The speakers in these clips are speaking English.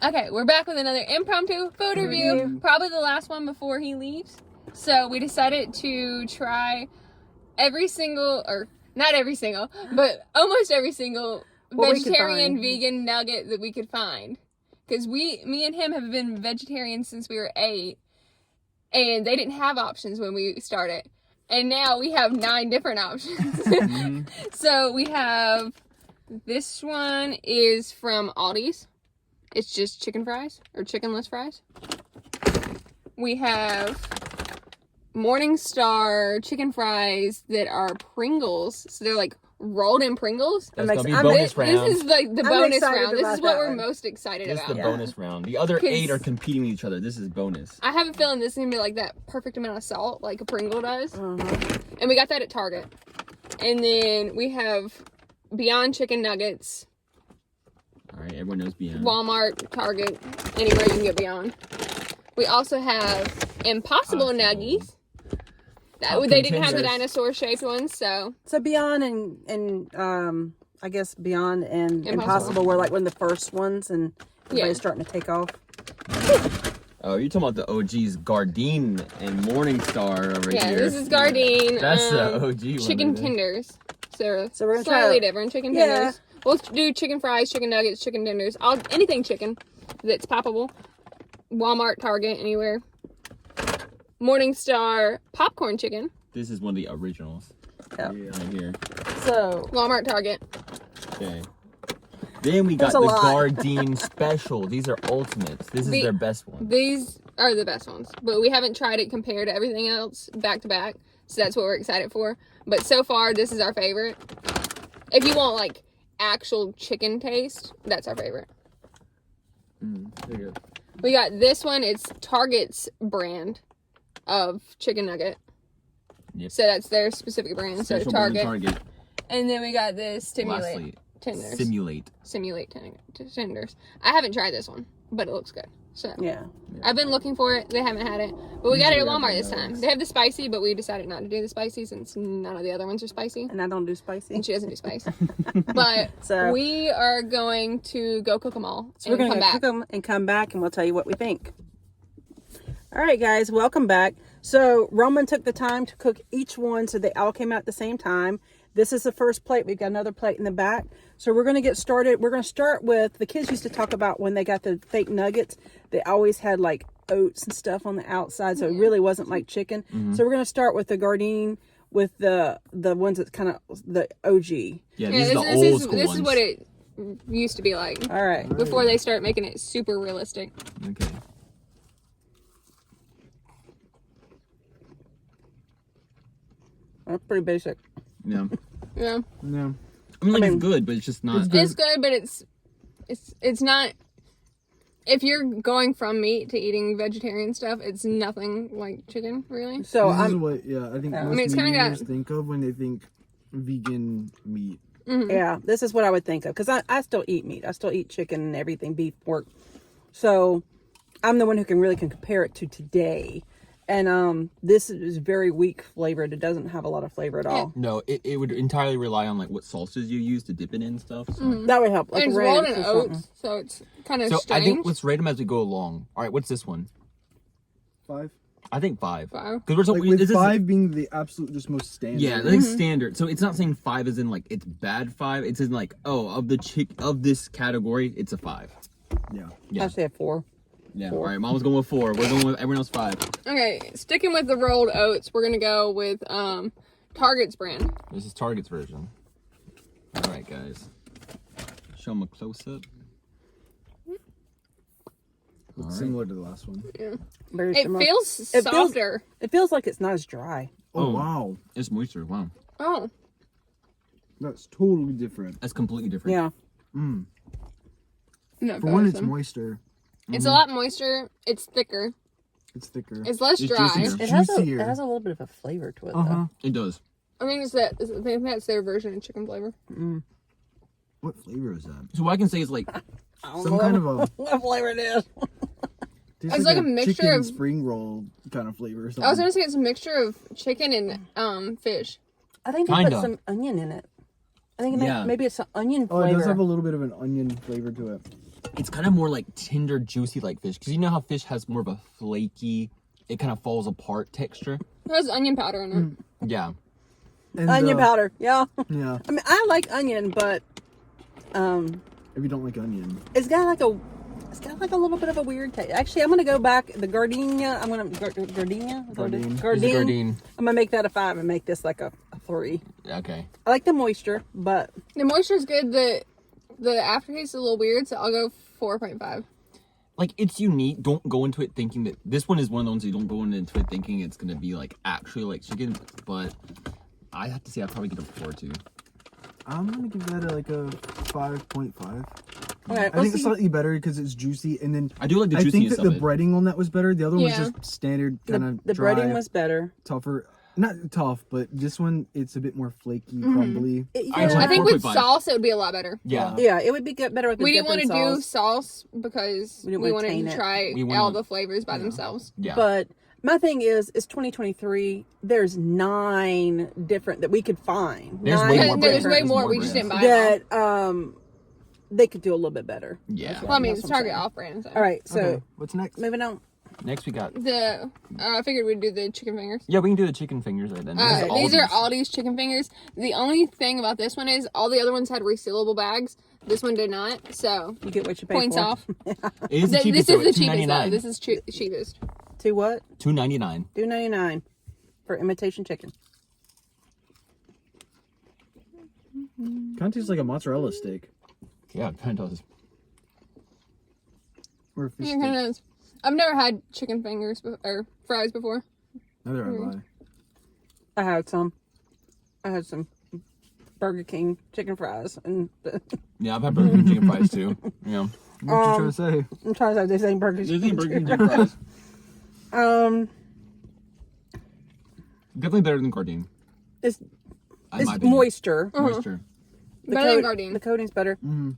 Okay, we're back with another impromptu food review. Probably the last one before he leaves. So we decided to try every single, or not every single, but almost every single vegetarian, vegan nugget that we could find. Because me and him have been vegetarians since we were 8. And they didn't have options when we started. And now we have 9 different options. So we have, this one is from Aldi's. It's just chicken fries, or chickenless fries. We have Morningstar chicken fries that are Pringles. So they're like rolled in Pringles. That's gonna be bonus round. This is like the bonus round. This is what we're most excited about. This is the bonus round. The other 8 are competing with each other. This is bonus. I have a feeling this is gonna be like that perfect amount of salt, like a Pringle does. And we got that at Target. And then we have Beyond Chicken Nuggets. All right, everyone knows Beyond. Walmart, Target, anywhere you can get Beyond. We also have Impossible Nuggies. They didn't have the dinosaur-shaped ones, so. So Beyond and I guess Beyond and Impossible were like one of the first ones, and everybody's starting to take off. Oh, you're talking about the OGs, Gardein and Morningstar over here. Yeah, this is Gardein. That's the OG chicken one. tenders. So we're gonna slightly different. Chicken tenders. We'll do chicken fries, chicken nuggets, chicken tenders. Anything chicken that's poppable. Walmart, Target, anywhere. Morningstar popcorn chicken. This is one of the originals. Yep. Right here. So Walmart, Target. Okay. Then we got the Gardein Special. These are ultimates. This is their best one. These are the best ones. But we haven't tried it compared to everything else back to back. So that's what we're excited for. But so far, this is our favorite. If you want, like, actual chicken taste, that's our favorite. There you go. We got this one. It's Target's brand of chicken nugget. Yep. So that's their specific brand. Special so Target. Target. And then we got this Lastly, tenders. Simulate tenders. I haven't tried this one, but it looks good. So yeah. I've been looking for it. They haven't had it, but we got it at Walmart this time. They have the spicy, but we decided not to do the spicy since none of the other ones are spicy. And I don't do spicy. And she doesn't do spicy. But we are going to go cook them all. So we're going to cook them and come back, and we'll tell you what we think. All right, guys, welcome back. So Roman took the time to cook each one, so they all came out at the same time. This is the first plate. We've got another plate in the back. So we're going to get started. We're going to start with, the kids used to talk about when they got the fake nuggets, they always had like oats and stuff on the outside. So it really wasn't like chicken. So we're going to start with the Gardein with the ones that's kind of the OG. Yeah, these are the old school This ones. is what it used to be like. All right. Before they start making it super realistic. Okay. That's pretty basic. Yeah. Yeah. No. I mean, it's good, but it's just not. It's good, but it's not. If you're going from meat to eating vegetarian stuff, it's nothing like chicken, really. So this is what I think most it's meat kinda eaters think of when they think vegan meat. Yeah, this is what I would think of, because I still eat meat. I still eat chicken and everything, beef, pork. So I'm the one who can compare it to today. And this is very weak flavored. It doesn't have a lot of flavor at all. No, it would entirely rely on like what salsas you use to dip it in and stuff. So. That would help. Like It's rolled in oats, so it's kind of So strange. I think let's rate them as we go along. All right, what's this one? 5. I think 5. 5. Because we're talking With 5 being the absolute just most standard. Yeah, I think standard. So it's not saying 5 as in like it's bad 5. It's in like of this category, it's a 5. Yeah. I say a 4. Yeah. All right, Mom's going with 4. We're going with everyone else 5. Okay, sticking with the rolled oats, we're gonna go with Target's brand. This is Target's version. All right, guys. Show them a close up. It's similar to the last one. Yeah. Very It similar. feels softer. It feels like it's not as dry. Oh, wow. It's moisture. Wow. Oh. That's totally different. That's completely different. Yeah. No, For when it's moister, it's a lot moister. It's thicker. it's thicker. It's less It's dry. juicier. It has Juicier. a little bit of a flavor to it, though. It does. I think that's their version of chicken flavor. What flavor is that? So what I can say is like Some kind of a... What flavor it is? It's like a mixture chicken of spring roll kind of flavor or something. I was gonna say it's a mixture of chicken and fish. I think they put some onion in it. I think maybe it's an onion flavor. Oh, it does have a little bit of an onion flavor to it. It's kind of more like tender, juicy like fish. Because you know how fish has more of a flaky, it kind of falls apart texture. It has onion powder in it. Yeah. And, Onion powder, yeah. Yeah. I mean, I like onion, but If you don't like onion. it's got like a little bit of a weird taste. Actually, I'm gonna go back the gardenia. I'm gonna gardenia. Gardene. Is it Gardene? I'm gonna make that a 5 and make this like a 3. Okay. I like the moisture, but The moisture's good. The aftertaste is a little weird, so I'll go 4.5. Like, it's unique. Don't go into it thinking that this one is one of the ones you don't go into it thinking it's gonna be like actually like chicken, but I have to say I'd probably get a 4 too. I'm gonna give that like a 5.5. okay, I think it's slightly better because it's juicy, and then I do like the I think juiciness that of the it. breading on that was better. The other one was Yeah. just standard kind of the dry, breading was better. tougher. Not tough, but this one it's a bit more flaky, crumbly. I think with 4.5. sauce it would be a lot better. Yeah. Yeah, it would be good, better with. We didn't want to want do sauce because We didn't we wanna wanted taint to it. try We wanna- all the flavors by themselves. Yeah. But my thing is, it's 2023. There's 9 different that we could find. There's 9 way Yeah, more there's way brands. more. More We just didn't buy brands. them all. that they could do a little bit better. Yeah. Well, I mean, That's it's what I'm Target saying. off-brand. So. All right, so Okay, what's next? moving on. Next we got. I figured we'd do the chicken fingers. Yeah, we can do the chicken fingers right then. This is These are Aldi's. Aldi's chicken fingers. The only thing about this one is all the other ones had resealable bags. This one did not. So You get what you pay points for. off. It is the This cheapest. is though, the at cheapest. Though. $2.99. This is cheapest. To what? $2.99. $2.99 for imitation chicken. Kind of tastes like a mozzarella steak Yeah, it kind of does. or a fish Yeah, steak. kind of. I've never had chicken fingers or fries before. Neither have I. I had some. I had some Burger King chicken fries, and Yeah, I've had Burger King chicken fries too. Yeah. What you trying to say? I'm trying to say this ain't Burger There's King. any Burger King chicken fries. Definitely better than Gardene. It's in my it's opinion. moisture. Moisture. Better than Gardene. The coating's better. Mm-hmm.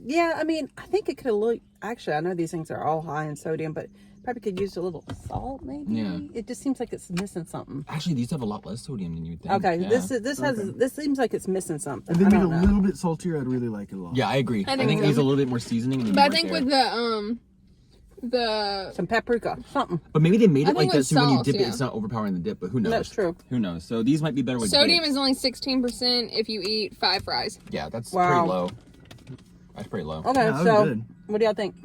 Yeah, I mean, I think it could look. Actually, I know these things are all high in sodium, but probably could use a little salt, maybe. Yeah. It just seems like it's missing something. Actually, these have a lot less sodium than you would think. Okay, Yeah. this seems like it's missing something. If they I made a don't know. little bit saltier, I'd really like it a lot. Yeah, I agree. I think so. it needs a little bit more seasoning. And But I right think there. with the Some paprika, something. But maybe they made I it like think that with so when you sauce, dip it, yeah. it's not overpowering the dip. But who knows? That's true. Who knows? So these might be better with sodium dips. is only 16% if you eat 5 fries. Yeah, that's Wow. pretty low. That's pretty low. Okay, Yeah, that was so good. what do y'all think?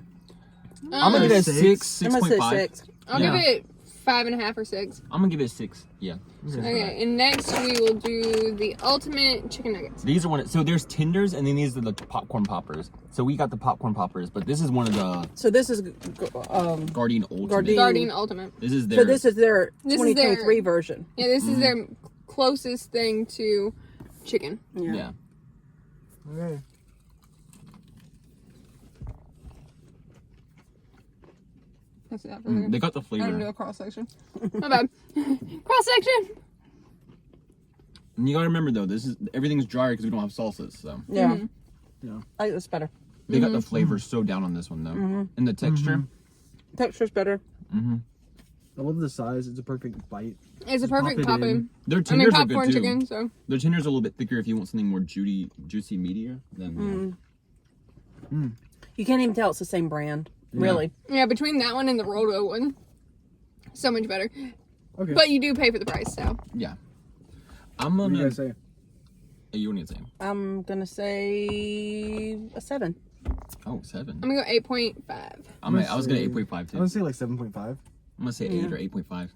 I'm gonna give it a Six. 6, I'm gonna say 6.5. 6. I'll Yeah. give it 5.5 or 6. I'm gonna give it a 6. Yeah. Okay, and next we will do the ultimate chicken nuggets. These are one. So there's tenders, and then these are the popcorn poppers. So we got the popcorn poppers, but this is one of the So this is Gardene Ultimate. Gardene. Gardein Ultimate. This is their. so this is their This is 2023 their- version. Yeah, this Mm-hmm. is their closest thing to chicken. Yeah. Okay. That's that for there. They got the I didn't do flavor. a cross section. My bad. Cross section. And you gotta remember though, this is everything's drier because we don't have salsas. So Yeah, Mm-hmm. Yeah. I think it's better. they got the flavor so down on this one though, and the texture. Texture's better. I love the size. It's a perfect bite. It's a Just pop perfect it popping. in. Their I mean, tenders are good popcorn too. chicken. So Their tenders are a little bit thicker if you want something more juicy meatier. Then You can't even tell it's the same brand. Really. yeah, between that one and the Roto one, so much better. Okay. But you do pay for the price. So yeah. I'm what do you gonna. guys say? You want to say? I'm gonna say a 7. Oh, 7. I'm gonna go 8.5. I was gonna say- 8.5 I too. would say like 7.5. I'm gonna say 8 or 8.5.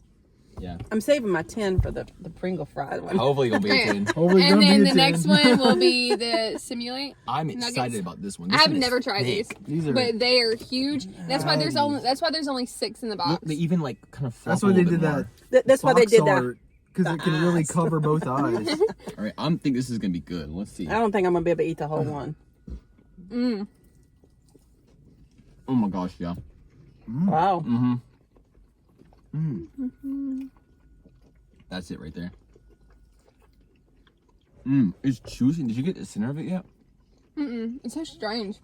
Yeah. I'm saving my 10 for the Pringle fried one. Hopefully it'll be a 10. Hopefully And gonna then be a the next 10. one will be the Simulate. I'm excited Nuggets. about this one. I This have one is never tried thick. these, These are- but they are huge. That's why there's only 6 in the box. Look, they even like kind of. That's why they did that. That's why they did that. Because it can really eyes. cover both eyes. All right, I'm think this is gonna be good. Let's see. I don't think I'm gonna be able to eat the whole one. Oh my gosh, yeah. Wow. That's it right there. It's juicy. Did you get the center of it yet? It's so strange.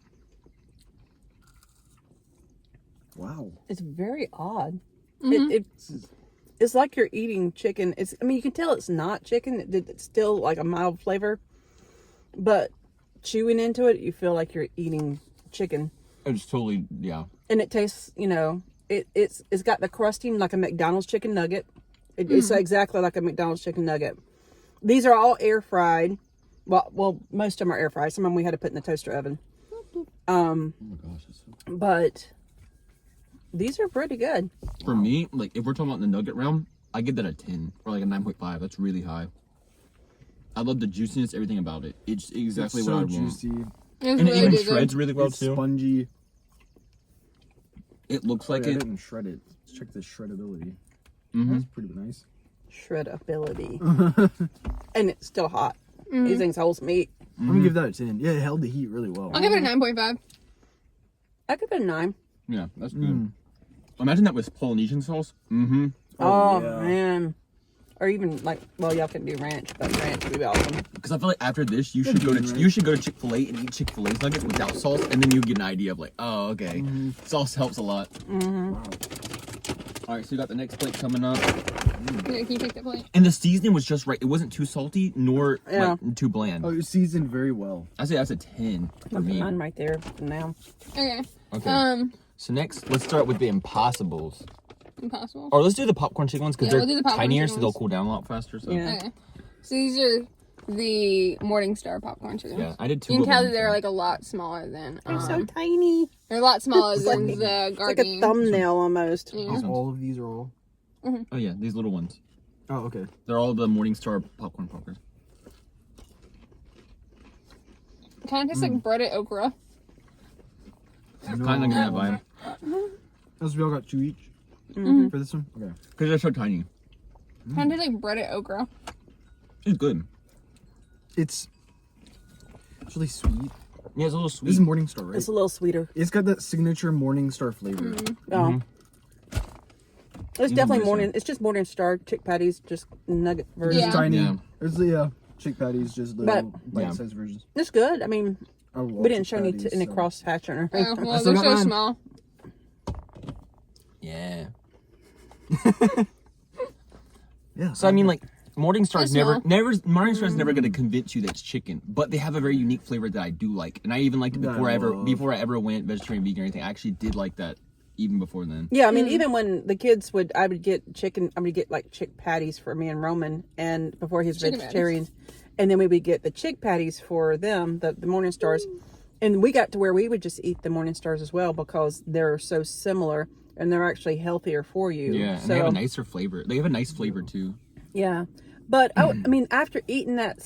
Wow. It's very odd. It's like you're eating chicken. I mean, you can tell it's not chicken. It's still like a mild flavor, but chewing into it, you feel like you're eating chicken. It's totally, yeah. And it tastes, it's got the crusting like a McDonald's chicken nugget. It's exactly like a McDonald's chicken nugget. These are all air fried. Well, most of them are air fried. Some of them we had to put in the toaster oven. Oh my gosh. But these are pretty good. For me, like, if we're talking about the nugget realm, I give that a 10 or like a 9.5. That's really high. I love the juiciness, everything about it. It's exactly It's what so I juicy. want. It's And it really even good. shreds really well It's too. spongy. It looks like I it. didn't shred it. Let's check the shreddability. Mm-hmm. That's pretty nice. Shreddability. And it's still hot. These things hold meat. I'm gonna give that a 10. Yeah, it held the heat really well. I'll give it a 9.5. I give it a 9. Yeah, that's good. Imagine that with Polynesian sauce. Mm-hmm. Oh, yeah. man. Or even like, well, y'all can do ranch, but ranch would be awesome. Because I feel like after this, you should go to Chick-fil-A and eat Chick-fil-A's nuggets without sauce, and then you get an idea of like, oh, okay, sauce helps a lot. Wow. All right, so you got the next plate coming up, Yeah, can you take that plate? and the seasoning was just right. It wasn't too salty nor Yeah. like, too bland. Oh, it was seasoned very well. I say that's a 10 for me. Mine right there for now. Okay. Okay. So next, let's start with the Impossibles, Impossible. or let's do the popcorn chicken ones because Yeah, we'll do they're the popcorn tinier, chicken so they'll ones. cool down a lot faster. So Yeah. Okay. So these are the Morningstar popcorn chickens. yeah, I did 2 You can of tell them, that they're so- like a lot smaller than. They're so tiny. They're a lot smaller It's than like- the It's like a Guardian. thumbnail almost. Yeah. These ones. All of these are all. Oh yeah, these little ones. Oh, okay. They're all the Morningstar popcorn poppers. Kind of tastes like breaded okra. Kind of getting that vibe As we all got 2 each for this one. Okay. because they're so tiny. Kind of tastes like breaded okra. It's good. It's really sweet. Yeah, it's a little This sweet. is Morningstar, right? It's a little sweeter. It's got that signature Morningstar flavor. Oh. It's Even definitely more so. morning. It's just Morningstar chick patties, just nugget version. Yeah. It's tiny. Yeah. It's the chick patties, just little bite-sized versions. It's good. I mean, I love we didn't chick show any patties, any so- cross hatching or Oh, anything. well, still they're got so mine. small. Yeah. Yeah. So I mean, like Morningstar's They're Morningstar's never gonna convince you that it's chicken, but they have a very unique flavor that I do like, and I even liked it That I before I love. ever went vegetarian, vegan, or anything. I actually did like that even before then. Yeah, I mean, even when the kids I would get chicken. I would get like chick patties for me and Roman, and before he was Chicken vegetarian, and then we would get the chick patties for them, the Morningstars, and we got to where we would just eat the Morningstars as well because they're so similar and they're actually healthier for you. Yeah, and so, they have a nicer flavor. They have a nice flavor too. yeah, but I mean, after eating that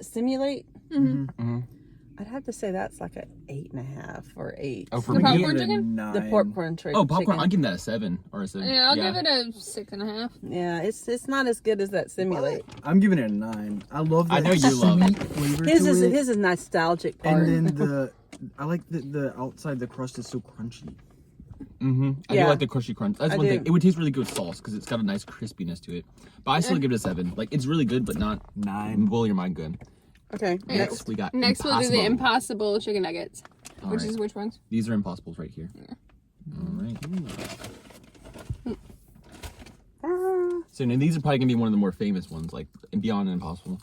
simulate, I'd have to say that's like an 8.5 or 8. Oh, for The me, popcorn Give it a chicken? 9. The popcorn chicken. oh popcorn, I'll give that a 7 or a 7. Yeah, I'll give it a 6.5. Yeah, it's not as good as that simulate. I'm giving it a 9. I love that I know you love it. sweet flavor His to is it. his is nostalgic part. And then I like the outside, the crust is so crunchy. I Yeah. do like the crushy crunch. That's I one do. thing. It would taste really good with sauce because it's got a nice crispiness to it. But I still give it a 7. Like it's really good, but not 9. blow your mind good. Okay, Next we got Next we'll do the Impossible. Impossible chicken nuggets. All Which right. is which ones? These are Impossibles right here. All right. So now these are probably gonna be one of the more famous ones, like Beyond Impossible.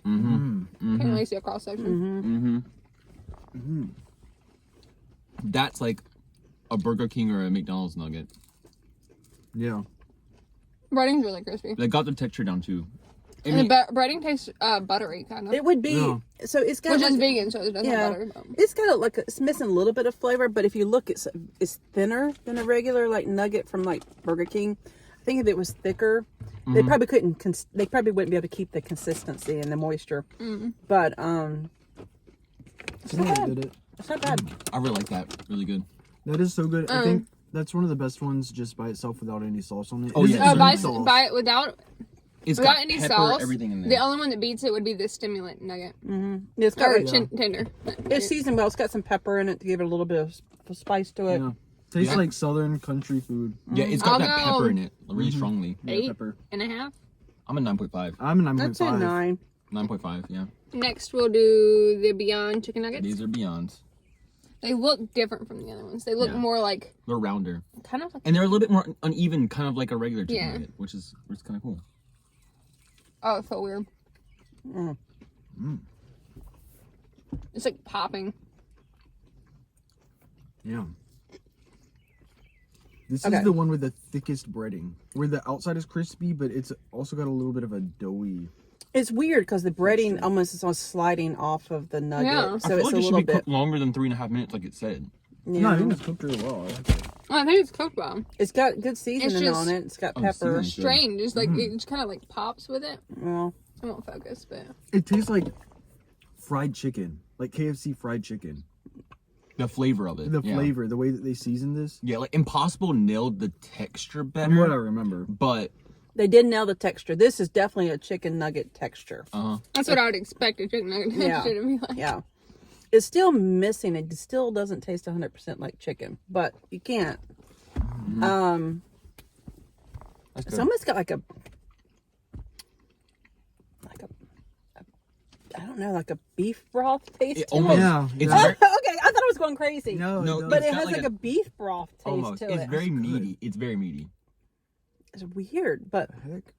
Can't really see a cross section. That's like a Burger King or a McDonald's nugget. Yeah. Breading's really crispy. They got the texture down too. I And mean, the breading tastes buttery, kind of. it would be. Yeah. So it's got Which like, is vegan, so it doesn't yeah, have butter. But. it's got it's missing a little bit of flavor, but if you look, it's thinner than a regular like nugget from like Burger King. I think if it was thicker, they probably couldn't. They probably wouldn't be able to keep the consistency and the moisture. But it's not Yeah, bad. did it. It's not bad. I really like that. Really good. That is so good. I think that's one of the best ones just by itself without any sauce on it. Oh, Is yeah. it Buy sauce? it without It's without got any pepper, sauce. everything in there. The only one that beats it would be the stimulant nugget It's got or like, tender. it's seasoned well. It's got some pepper in it to give it a little bit of spice to it. Yeah. Tastes Yeah. like southern country food. Yeah, it's got I'll that go- pepper in it really strongly. Yeah, 8.5. I'm a 9.5. I'm a 9.5. That's a 9. 9.5, yeah. Next, we'll do the Beyond chicken nuggets. These are Beyonds. They look different from the other ones. They look Yeah. more like They're rounder. kind of like And they're a little bit more uneven, kind of like a regular chicken Yeah. nugget, which is kind of cool. oh, it's so weird. It's like popping. Yeah. This Okay. is the one with the thickest breading, where the outside is crispy, but it's also got a little bit of a doughy. It's weird because the breading Texture. almost is on sliding off of the nugget, Yeah. so I feel it's like a it should little be bit. cooked longer than 3.5 minutes, like it said. Yeah. No, I think it's cooked really well. I like it. I think it's cooked well. It's got good seasoning just- on it. It's got Oh, pepper. seasoning's good. Strange. It's like it just kind of like pops with it. Well, I won't focus, but It tastes like fried chicken, like KFC fried chicken. The flavor of it. The yeah. flavor, the way that they season this, Yeah, like Impossible nailed the texture from better. what I remember. But they did nail the texture. This is definitely a chicken nugget texture. that's what I would expect a chicken nugget Yeah. to be like. Yeah. It's still missing. It still doesn't taste 100% like chicken, but you can't. that's It's good. almost got like a I don't know, like a beef broth taste It to almost, it. Yeah, it's yeah. very, Okay, I thought I was going crazy. No, No, it But it's it got has like like a- a beef broth taste almost. to It's it. very good. meaty. It's very meaty. It's weird, but Heck?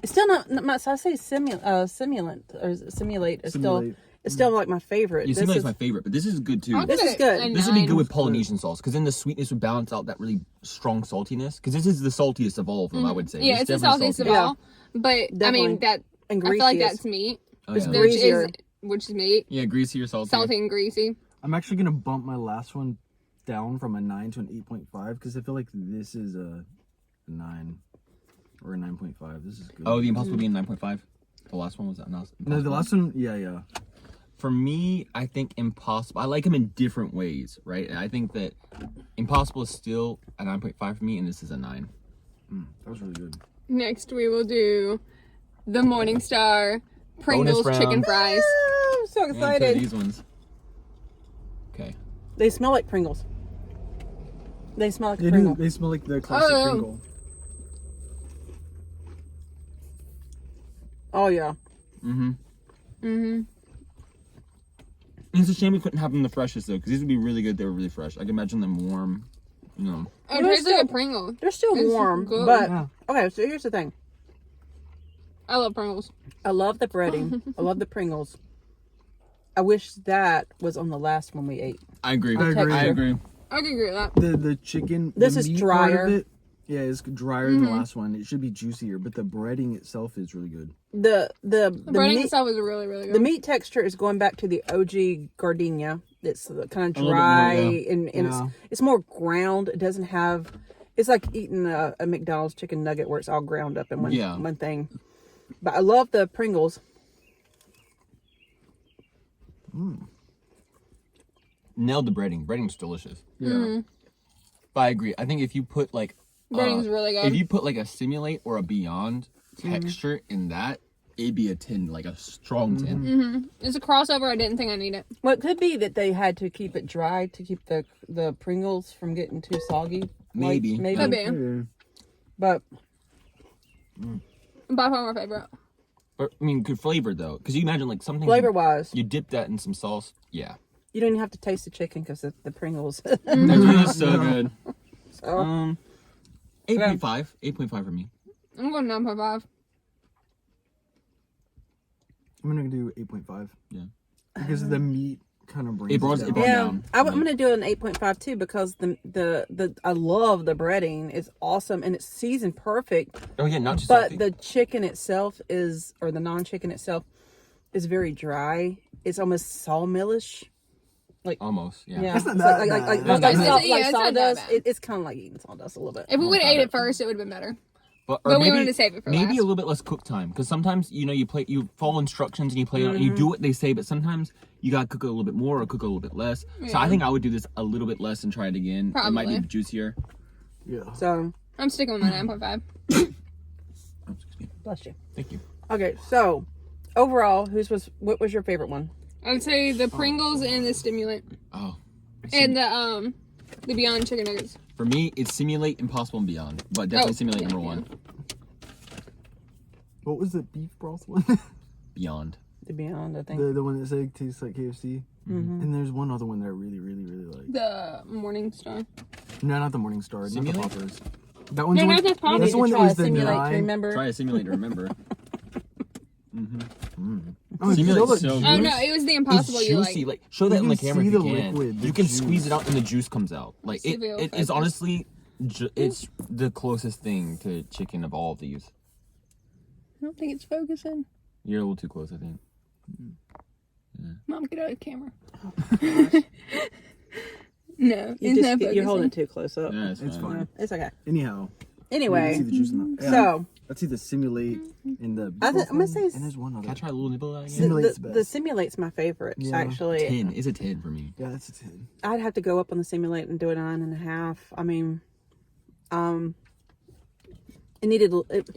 it's still not. So I say simulant or simulate. It's Simulate. still like my favorite. You This seem like is my favorite, but this is good too. I'll This give is it good. a This would be 9. good with Polynesian sauce, because then the sweetness would balance out that really strong saltiness. Because this is the saltiest of all of them, I would say. Yeah, This it's the definitely saltiest of salty. all. But I Definitely. mean that and I feel like greasiest. that's meat, Oh, It's yeah. greasy. which Greasier. is meat, Yeah, greasy or salty. salty and greasy. I'm actually gonna bump my last one down from a 9 to an 8.5 because I feel like this is a 9 or a 9.5. This is good. Oh, the Impossible being 9.5. The last one was that not No, the last one, yeah. For me, I think Impossible. I like them in different ways, right? And I think that Impossible is still a 9.5 for me, and this is a 9. That was really good. Next, we will do the Morningstar Pringles round. chicken fries. Ah, I'm so And to excited. these ones. Okay. They smell like Pringles. They smell like a They Pringle. do. They smell like the classic Oh. Pringle. Oh yeah. It's a shame we couldn't have them the freshest, though, because these would be really good. They were really fresh. I can imagine them warm, you know. It They're tastes like a still- Pringle. They're still It's warm, good. but Yeah. okay. So here's the thing. I love Pringles. I love the breading. I love the Pringles. I wish that was on the last one we ate. I agree. I agree. I agree. I can agree with that. The chicken. This the is meat part of drier. it, yeah, it's drier than the last one. It should be juicier, but the breading itself is really good. The Breading meat, itself is really, really good. the meat texture is going back to the OG gardenia. It's kind of little bit more, dry yeah. and Yeah. it's more ground. It doesn't have. It's like eating a McDonald's chicken nugget where it's all ground up in one thing. But I love the Pringles. Nailed the breading. Breading's delicious. Yeah. But I agree. I think if you put like Breading's really good. if you put like a Simulate or a Beyond texture in that, it'd be a 10, like a strong 10. It's a crossover. I didn't think I need it. Well, it could be that they had to keep it dry to keep the Pringles from getting too soggy. Maybe. Maybe. Could be. Yeah. But By far my favorite. But I mean, good flavor though, because you imagine like something flavor wise, you dip that in some sauce. Yeah, you don't even have to taste the chicken because of the Pringles. that's really so good. So, 8.5, 8.5 for me. I'm going 9.5. I'm gonna do 8.5. Yeah. Because the meat kind of brings It brought- down. it brought- yeah, down. I'm gonna do an 8.5 too because the I love the breading. It's awesome and it's seasoned perfect. Oh yeah, not just But salty. the chicken itself is, or the non-chicken itself, is very dry. It's almost sawmillish. Almost, yeah. Yeah, It's not It's that like bad. Not that bad. like Yeah, it's not that sawdust. bad. It's kind of like eating sawdust a little bit. If we would have not ate it bad. first, it would have been better. But we maybe, wanted to save it for maybe last. a little bit less cook time, because sometimes you follow instructions and you play and you do what they say, but sometimes you gotta cook it a little bit more or cook it a little bit less. So I think I would do this a little bit less and try it again. It might be Probably. juicier. Yeah. So I'm sticking with my 9.5. Oh, excuse me. bless you. Thank you. Okay, so overall, what was your favorite one? I would say the Pringles and the Stimulant Oh, and the Beyond Chicken Nuggets. for me, it's Simulate, Impossible, and Beyond, but definitely Oh, Simulate yeah, number yeah. one. What was the beef broth one? Beyond. The Beyond, I think. the one that said tastes like KFC. And there's one other one that I really, really, really like. The Morningstar. No, not the Morningstar. Not the Simulate? Poppers. That one's No, the one. no, that's Poppers. That's the one that was the Simulate to nine. remember. Try a Simulate to remember. Oh, you Simulate's know the so juice? good. Oh no, it was the It's Impossible you juicy. like. Like, show that You on the can camera see if you the can. liquid, the You can juice. squeeze it out and the juice comes out. Like See if it'll it's focus. honestly, it's the closest thing to chicken of all of these. I don't think it's focusing. You're a little too close, I think. Mom, get out of the camera. No, You it's just not you're holding focusing. it too close up. Yeah, it's It's fine. fine. It's okay. Anyhow. Anyway, See the juice in the, yeah. so Let's see the simulate in the. I'm gonna say And there's one other. Can I try a little nibble out again? Simulate's the best. simulate's my favorite. Yeah. Actually, 10 is a 10 for me. Yeah, that's a 10. I'd have to go up on the simulate and do a 9.5. I mean, it needed it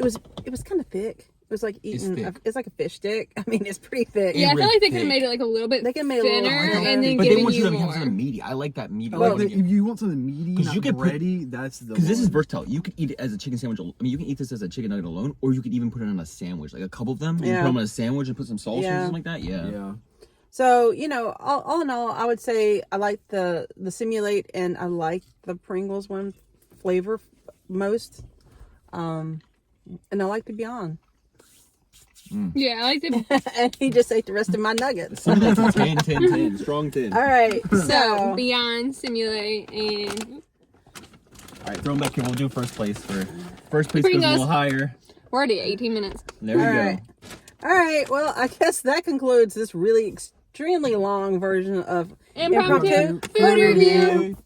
was kind of thick. It was like eating. thick. It's like a fish stick. I mean, it's pretty thick. Yeah, I feel really like they could have thick. made it like a little bit They could've made it a little thinner harder. and then But they given want you you to have more. something meaty. I like that meaty. Well, Like, if you want something meaty, 'Cause not you could put- bready, that's the Because this is one. versatile. You could eat it as a chicken sandwich. I mean, you can eat this as a chicken nugget alone, or you could even put it on a sandwich, like a couple of them. You Yeah. put them on a sandwich and put some salsa or Yeah. something like that. Yeah. Yeah. So all in all, I would say I like the simulate and I like the Pringles one flavor most, and I like the Beyond. Yeah, I like the And he just ate the rest of my nuggets. Some of that's 10, 10, 10. Strong 10. All right, so so Beyond, Simulate, and All right, throw them back here. We'll do first place for first place goes a Pringles. little higher. we're already at 18 minutes. There we All go. right. All right. Well, I guess that concludes this really extremely long version of Impromptu food review.